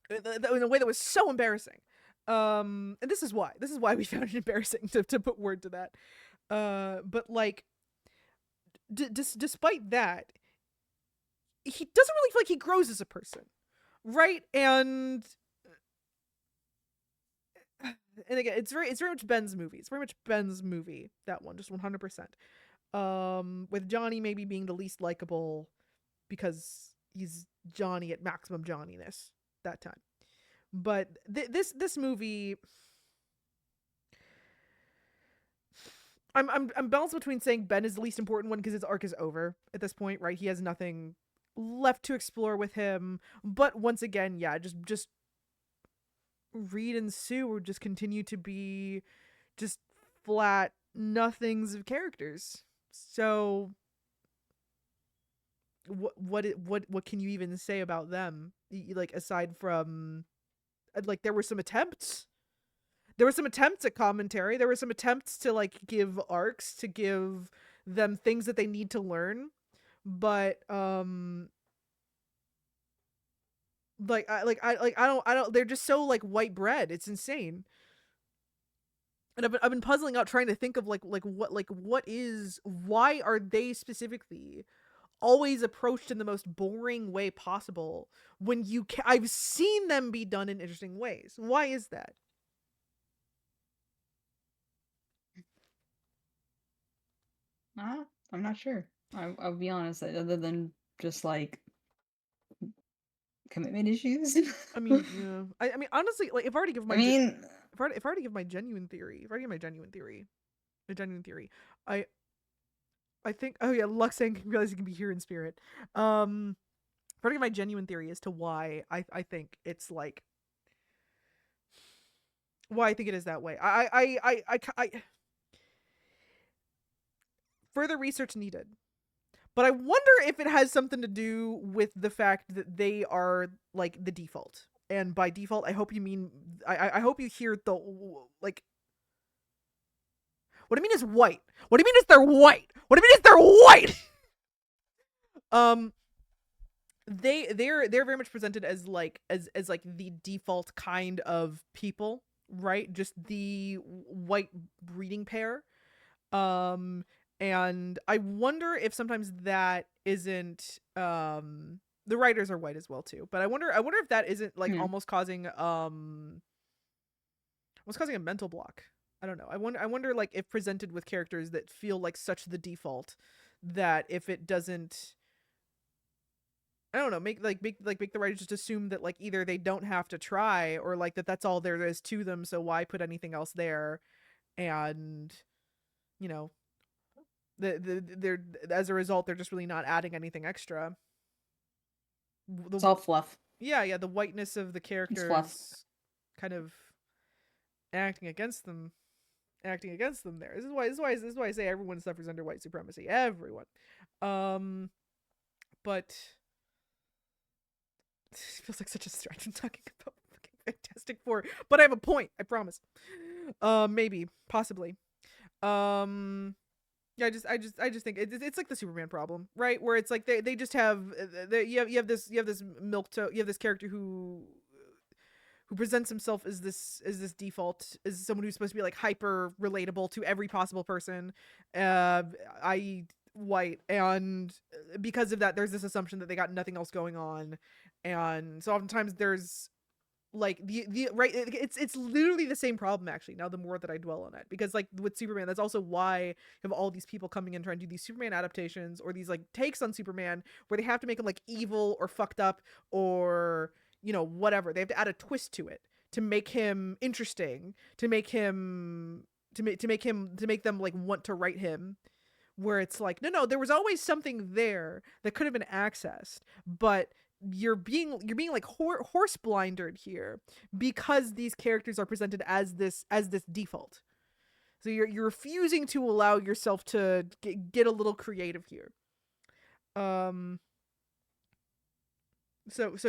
in a way that was so embarrassing. And this is why we found it embarrassing to put word to that. But like despite that, he doesn't really feel like he grows as a person, right? And again, it's very much Ben's movie. It's very much Ben's movie, that one, just 100%. With Johnny maybe being the least likable because he's Johnny at maximum Johnniness that time. But this movie, I'm balanced between saying Ben is the least important one because his arc is over at this point, right? He has nothing left to explore with him. But once again, yeah, just Reed and Sue would just continue to be just flat nothings of characters. So what can you even say about them? Like, aside from like there were some attempts at commentary, there were some attempts to like give arcs, to give them things that they need to learn, but I don't, they're just so like white bread, it's insane. And I've been puzzling out, trying to think of why are they specifically always approached in the most boring way possible when I've seen them be done in interesting ways. Why is that? I'm not sure. I'll be honest. Other than just like commitment issues. I mean, yeah. I mean, honestly, like, if I were to give my, I mean, if I were to give my genuine theory, I think. Oh yeah, Lux saying realize he can be here in spirit. If I were to give my genuine theory as to why I think it's like, why I think it is that way. I further research needed. But I wonder if it has something to do with the fact that they are like the default. And by default, I hope you mean, I hope you hear the like. What I mean is white. What I mean is they're white. What I mean is they're white. They're very much presented as like as like the default kind of people, right? Just the white breeding pair. And I wonder if sometimes that isn't the writers are white as well too. But I wonder if that isn't like almost causing a mental block. I don't know. I wonder like if presented with characters that feel like such the default, that if it doesn't, I don't know, make the writers just assume that like either they don't have to try, or like that's all there is to them, so why put anything else there? And you know, they're as a result they're just really not adding anything extra. It's all fluff. Yeah, the whiteness of the characters kind of acting against them there. This is why I say everyone suffers under white supremacy. Everyone. But feels like such a stretch. I'm talking about fucking Fantastic Four, but I have a point. I promise. Maybe, possibly. Yeah, I just think it's like the Superman problem, right? Where it's like they just have you have this character who presents himself as this default, as someone who's supposed to be like hyper relatable to every possible person, i.e. white, and because of that there's this assumption that they got nothing else going on, and so oftentimes there's like the right, it's literally the same problem actually, now the more that I dwell on it, because like with Superman, that's also why you have all these people coming in trying to do these Superman adaptations or these like takes on Superman where they have to make him like evil or fucked up or whatever. They have to add a twist to it to make him interesting, to make them like want to write him, where it's like no, there was always something there that could have been accessed, but you're being like horse blinded here because these characters are presented as this default. So you're refusing to allow yourself to get a little creative here. So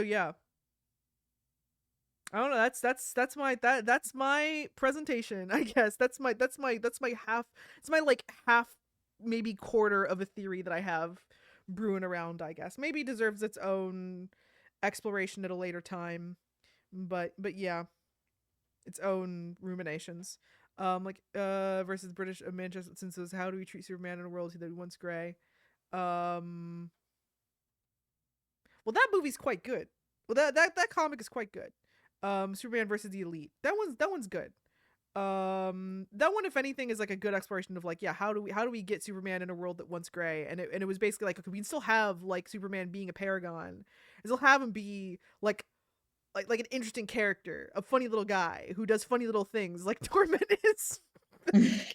yeah. I don't know. That's my presentation, I guess. That's my half. It's my like half, maybe quarter of a theory that I have brewing around, I guess. Maybe deserves its own exploration at a later time, but yeah, its own ruminations. Versus British Manchester since says, how do we treat Superman in a world that once gray? Well, that movie's quite good. Well, that comic is quite good. Superman versus the Elite. That one's good. That one, if anything, is like a good exploration of like, yeah, how do we get Superman in a world that once gray, and it was basically like, okay, we can still have like Superman being a paragon, and still have him be like an interesting character, a funny little guy who does funny little things like Torment is.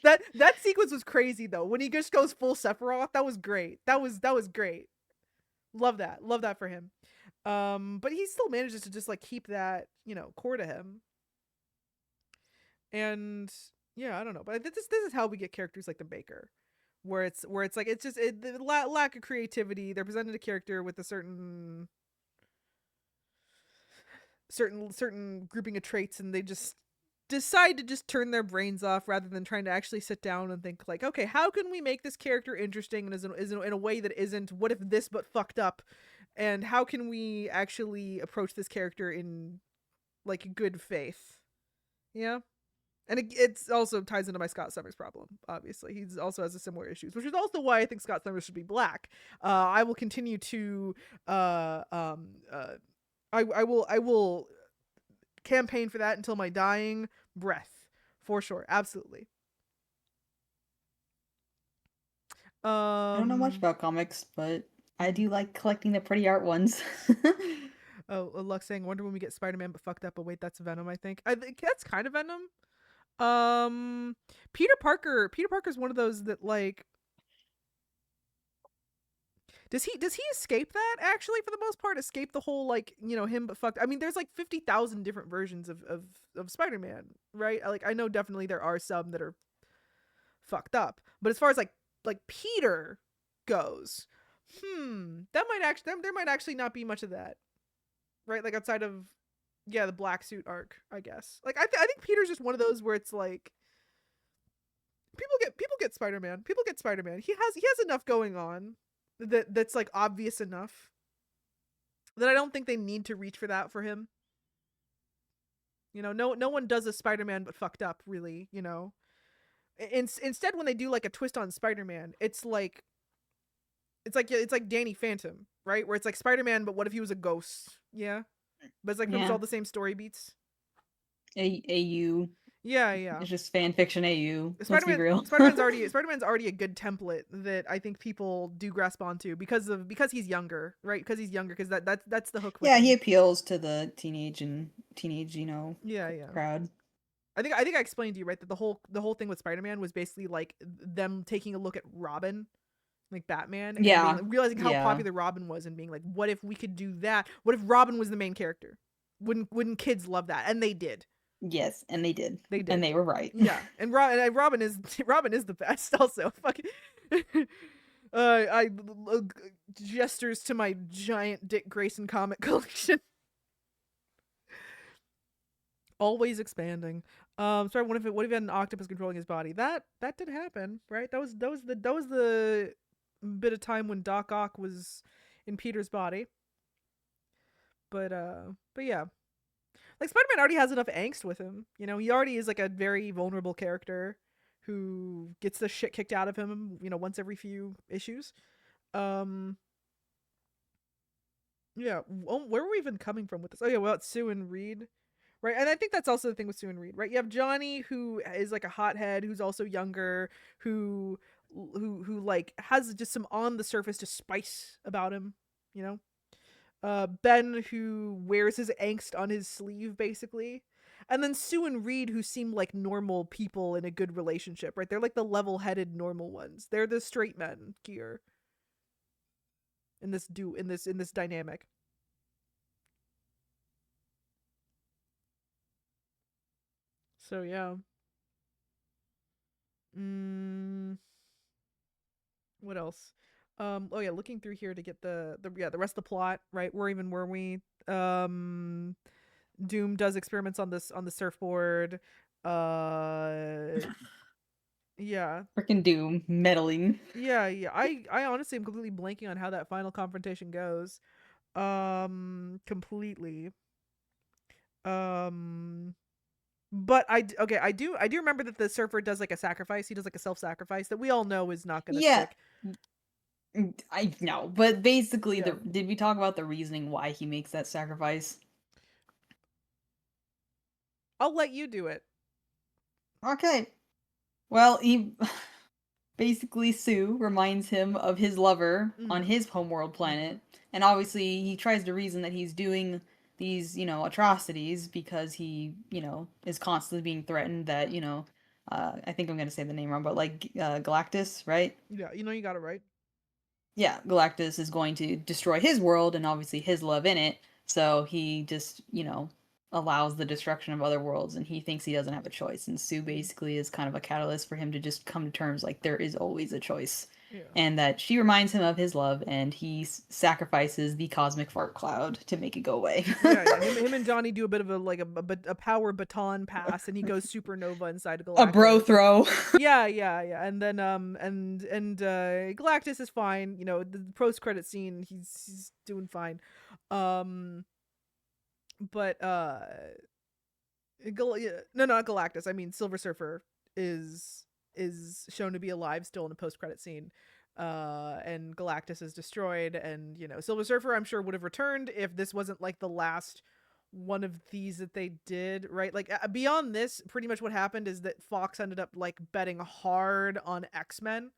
that sequence was crazy though, when he just goes full Sephiroth. That was great. That was great. Love that for him. But he still manages to just like keep that core to him. And yeah, I don't know, but this is how we get characters like the Baker, where it's like it's just the lack of creativity. They're presented a character with a certain grouping of traits, and they just decide to just turn their brains off rather than trying to actually sit down and think like, okay, how can we make this character interesting and is in a way that isn't what if this but fucked up, and how can we actually approach this character in like good faith. Yeah. And it's also ties into my Scott Summers problem. Obviously, he also has a similar issues, which is also why I think Scott Summers should be black. I will continue to I will campaign for that until my dying breath, for sure, absolutely. I don't know much about comics, but I do like collecting the pretty art ones. Oh, Lux saying, wonder when we get Spider-Man but fucked up. But wait, that's Venom. I think that's kind of Venom. Peter Parker's one of those that like, does he escape that actually, for the most part, escape the whole like him but fucked. I mean, there's like 50,000 different versions of Spider-Man, right? Like, I know definitely there are some that are fucked up, but as far as like Peter goes, that might actually there might actually not be much of that, right? Like outside of the black suit arc, I guess. Like I think Peter's just one of those where it's like people get Spider-Man. People get Spider-Man. He has enough going on that's like obvious enough that I don't think they need to reach for that for him. No one does a Spider-Man but fucked up, really, Instead, when they do like a twist on Spider-Man, it's like Danny Phantom, right? Where it's like Spider-Man, but what if he was a ghost? Yeah. But it's like it was all the same story beats. AU. Yeah. It's just fan fiction AU. Spider-Man's already a good template that I think people do grasp onto because he's younger, right? Because he's younger, because that's the hook. He appeals to the teenage crowd. I think I explained to you, right, that the whole thing with Spider-Man was basically like them taking a look at Robin, like Batman, and realizing how popular Robin was, and being like, what if we could do that? What if Robin was the main character? Wouldn't kids love that? And they did. Yes, and they did. They did. And they were right. Yeah. And Robin is the best also. Fucking I gestures to my giant Dick Grayson comic collection. Always expanding. Sorry, what if he had an octopus controlling his body? That did happen, right? That was the bit of time when Doc Ock was in Peter's body. But yeah. Like Spider-Man already has enough angst with him. You know, he already is like a very vulnerable character who gets the shit kicked out of him, you know, once every few issues. Um yeah, where were we even coming from with this? Oh yeah, well, it's Sue and Reed. Right, and I think that's also the thing with Sue and Reed, right? You have Johnny, who is like a hothead, who's also younger, who like has just some on the surface just spice about him, you know. Ben, who wears his angst on his sleeve, basically, and then Sue and Reed, who seem like normal people in a good relationship, right? They're like the level-headed normal ones. They're the straight men here in this dynamic. So yeah. Mm, what else? Oh yeah, looking through here to get the rest of the plot, right? Where even were we? Doom does experiments on the surfboard. Uh yeah. Freaking Doom meddling. Yeah. I honestly am completely blanking on how that final confrontation goes. Completely. Um but okay, I do remember that the surfer does like a sacrifice. He does like a self-sacrifice that we all know is not going to Yeah, stick. I know, but basically, Yeah. did we talk about the reasoning why he makes that sacrifice? I'll let you do it. Okay. Well, he basically Sue reminds him of his lover on Mhm. his homeworld planet, and obviously he tries to reason that he's doing these, atrocities because he, is constantly being threatened that, I think I'm gonna say the name wrong, but like Galactus, right? Yeah, you know you got it right. Yeah, Galactus is going to destroy his world and obviously his love in it. So he just, allows the destruction of other worlds and he thinks he doesn't have a choice. And Sue Mhm. basically is kind of a catalyst for him to just come to terms like there is always a choice. Yeah. And that she reminds him of his love and he sacrifices the cosmic fart cloud to make it go away. Yeah. Him and Johnny do a bit of a power baton pass, and he goes supernova inside A bro Galactus. throw. Yeah. And then Galactus is fine. You know, the post credit scene, he's doing fine. Um, but no, not Galactus. I mean, Silver Surfer is shown to be alive still in the post credit scene. And Galactus is destroyed, and you know, Silver Surfer I'm sure would have returned if this wasn't like the last one of these that they did, right? Like beyond this, pretty much what happened is that Fox ended up like betting hard on X-Men,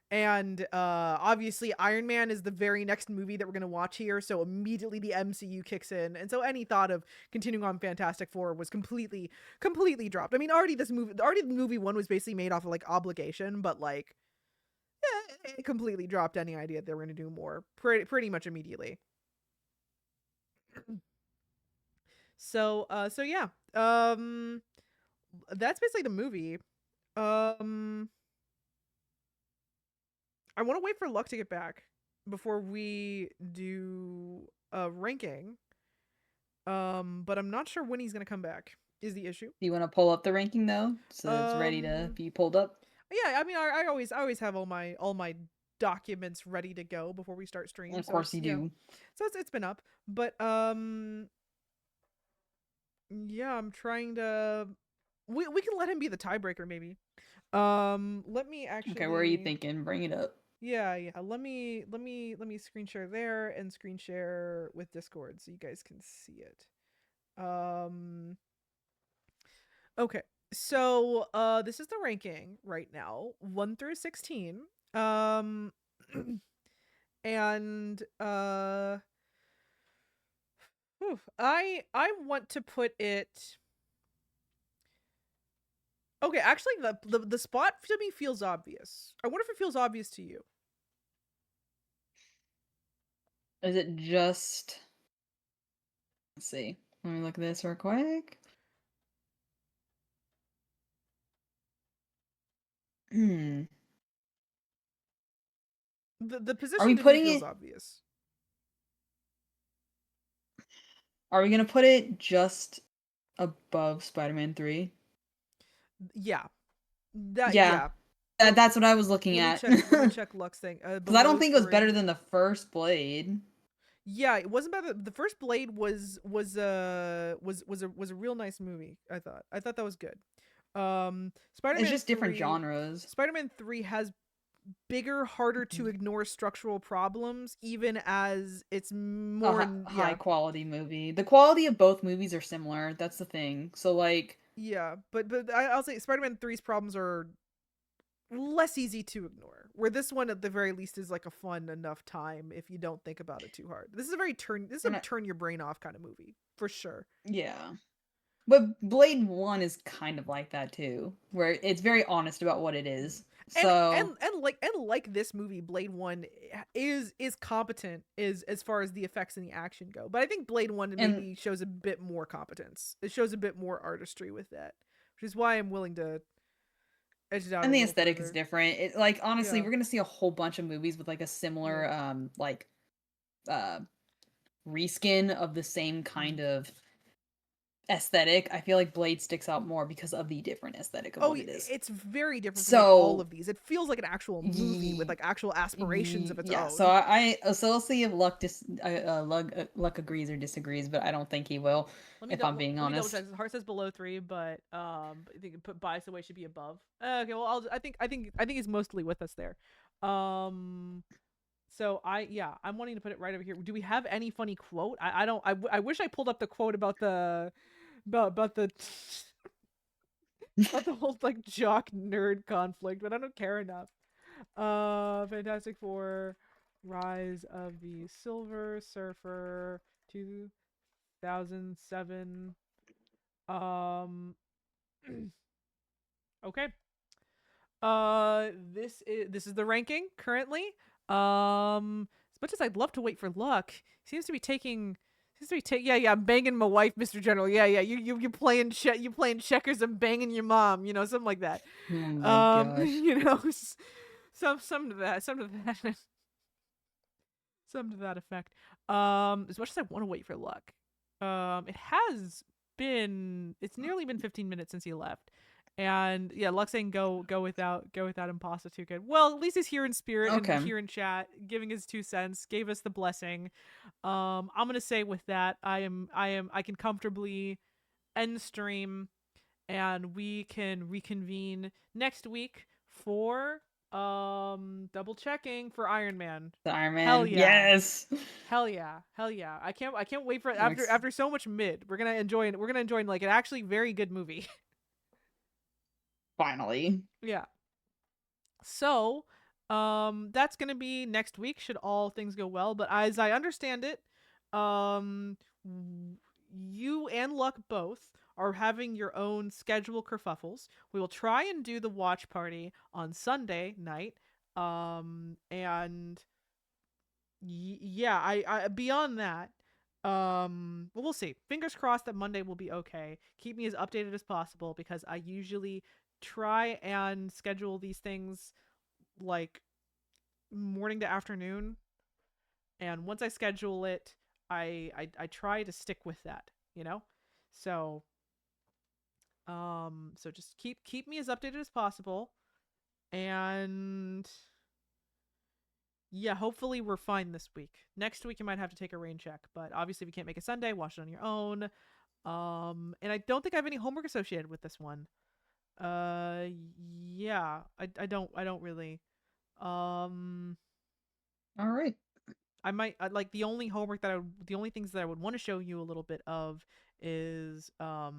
and obviously Iron Man is the very next movie that we're going to watch here, so immediately the MCU kicks in, and so any thought of continuing on Fantastic Four was completely dropped. I mean, already the movie one was basically made off of like obligation, but like it completely dropped any idea they were going to do more pretty much immediately. So yeah. That's basically the movie. I want to wait for Luck to get back before we do a ranking. But I'm not sure when he's gonna come back. Is the issue? Do you want to pull up the ranking though? So it's ready to Um, be pulled up? yeah. I mean, I always have all my documents ready to go before we start stream. Of So course it's you yeah. do. So it's been up, but yeah. I'm trying to. We can let him be the tiebreaker maybe. Let me Okay, where are you actually. thinking? Bring it up. Yeah. Let me screen share there and screen share with Discord so you guys can see it. Um okay. So this is the ranking right now, 1 through 16. Um and I want to put it. Okay, actually the spot to me feels obvious. I wonder if it feels obvious to you. Is it just let's see. Let me look at this real quick. Hmm. The Are position we to me putting feels it obvious. are we gonna put it just above Spider-Man 3. Yeah. That Yeah, yeah. that's what I was looking Let me at. check. Let me check Lux thing. Because I don't Below think it was 3. better than the first Blade. Yeah, it wasn't bad. The first Blade was a real nice movie. I thought that was good. It's Spider-Man just different 3 genres. Spider-Man 3 has bigger, harder to Mhm. ignore structural problems, even as it's A more high quality movie. The quality of both movies are similar. That's the thing. So like, yeah. But I'll say Spider-Man 3's problems are less easy to ignore. Where this one, at the very least, is like a fun enough time if you don't think about it too hard. This is a very This is and a turn your brain off kind of movie for sure. yeah. But Blade 1 is kind of like that too, where it's very honest about what it is. and So, and like this movie, Blade 1 is competent is as far as the effects and the action go, but I think Blade 1 and maybe shows a bit more competence. It shows a bit more artistry with that, which is why I'm willing to edge it out a the little aesthetic is further. different. It like honestly, Yeah, we're going to see a whole bunch of movies with like a yeah. similar like uh reskin of the same kind of aesthetic. I feel like Blade sticks out more because of the different aesthetic of Oh, what it is. it's very different from like all So, of these. It feels like an actual movie with like actual aspirations of its yeah, so own. so we'll see if Luck agrees or disagrees, but I don't think he will, if I'm being Let me double honest. check. Heart says below 3, but I think put bias away should be above. Okay, well I think he's mostly with us there. Um, so I'm wanting to put it right over here. Do we have any funny quote? I don't. I wish I pulled up the quote about the about the about the whole like jock nerd conflict, but I don't care enough. Fantastic Four, Rise of the Silver Surfer, 2007. Um, okay. This is the ranking currently. As much as I'd love to wait for Luck, he seems to be taking. Yeah, I'm banging my wife, Mr. General. Yeah. You playing you playing checkers and banging your mom. Something like that. Oh my gosh. Some to that, some to that effect. As much as I want to wait for Luck, it's nearly been 15 minutes since he left. And yeah, Luck saying go without Imposter too good. Well, at least he's here in spirit and Okay. here in chat, giving his 2 cents, gave us the blessing. I'm gonna say with that, I can comfortably end stream, and we can reconvene next week for double checking for Iron Man. The Iron Hell Man. yeah. Yes. Hell yeah. I can't wait for it. I'm ex- After so much mid. We're going to enjoy like an actually very good movie. Finally. Yeah. So, that's going to be next week should all things go well, but as I understand it, you and Luck both are having your own schedule kerfuffles. We will try and do the watch party on Sunday night. And yeah, I beyond that, well, we'll see. Fingers crossed that Monday will be okay. Keep me as updated as possible, because I usually try and schedule these things like morning to afternoon, and once I schedule it, I try to stick with that, so so just keep me as updated as possible, and yeah, hopefully we're fine this week. Next week you might have to take a rain check, but obviously if you can't make a Sunday, watch it on your own. And I don't think I have any homework associated with this one. Yeah, I don't really. Um, All right. I might like the only things that I would want to show you a little bit of is well,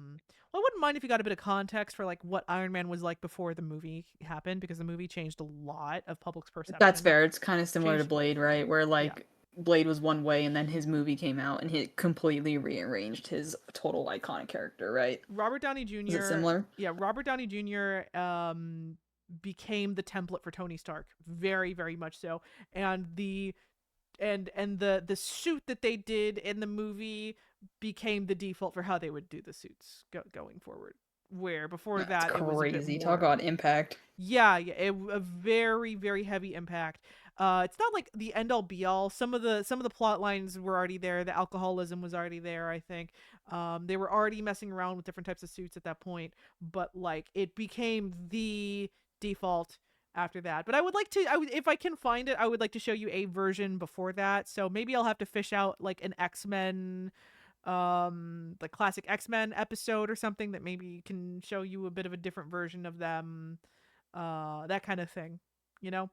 I wouldn't mind if you got a bit of context for like what Iron Man was like before the movie happened, because the movie changed a lot of public's That's perception. fair. It's kind of similar to Changed, Blade, right? Where yeah. like Blade was one way and then his movie came out and he completely rearranged his total iconic character, right? Robert Downey Is it Jr. similar? Yeah, Robert Downey Jr. Became the template for Tony Stark, very very much so, and the suit that they did in the movie became the default for how they would do the suits going forward. where before That's that it was a bit crazy. more. Talk about impact. Yeah, a very very heavy impact. It's not like the end all be all. Some of the plot lines were already there. The alcoholism was already there. I think they were already messing around with different types of suits at that point. But like it became the default after that. But I would like to, if I can find it, I would like to show you a version before that. So maybe I'll have to fish out like an X-Men, the classic X-Men episode or something that maybe can show you a bit of a different version of them, that kind of thing, you know.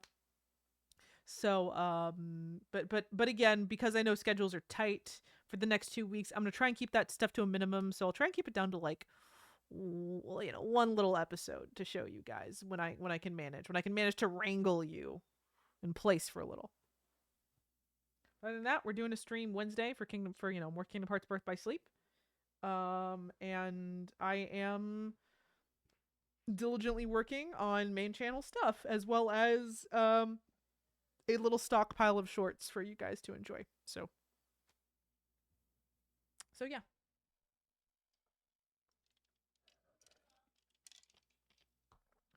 So but again, because I know schedules are tight for the next 2 weeks, I'm gonna try and keep that stuff to a minimum. So I'll try and keep it down to like one little episode to show you guys when I can manage to wrangle you in place for a little. Other than that, we're doing a stream Wednesday for more Kingdom Hearts Birth by Sleep. And I am diligently working on main channel stuff as well as a little stockpile of shorts for you guys to enjoy. So yeah.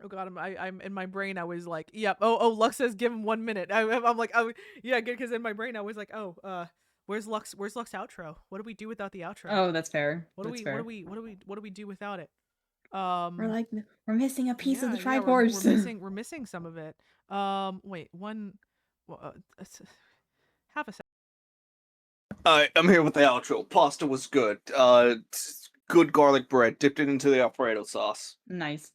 Oh god, I'm in my brain. I was like, yep. Yeah, oh, Lux says give him 1 minute. I'm like, oh yeah, good, because in my brain I was like, where's Lux outro? What do we do without the outro? Oh, that's fair. What do we do without it? We're missing a piece of the yeah, Triforce. we're missing some of it. Wait, half a second. Alright, I'm here with the outro. Pasta was good. Good garlic bread. Dipped it into the Alfredo sauce. Nice.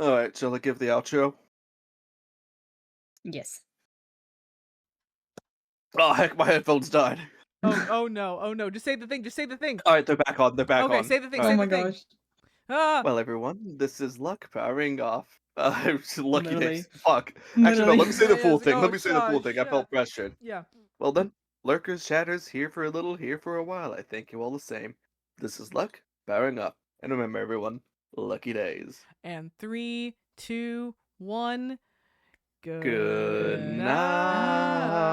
Alright, shall I give the outro? Yes. Oh heck, my headphones died. Oh no. Just say the thing. Alright, they're back on. Okay, say the thing. Oh say my the thing. gosh. Ah! Well, everyone, this is Luck powering off. Lucky Literally. days. Fuck. Actually, no, let me say the Yeah, full it's thing. like, Let oh, me say the full thing. I shit. felt pressured. Yeah. Well then, lurkers, chatters, here for a little, here for a while. I thank you all the same. This is Luck powering up. And remember, everyone, lucky days. And 3, 2, 1. Good night.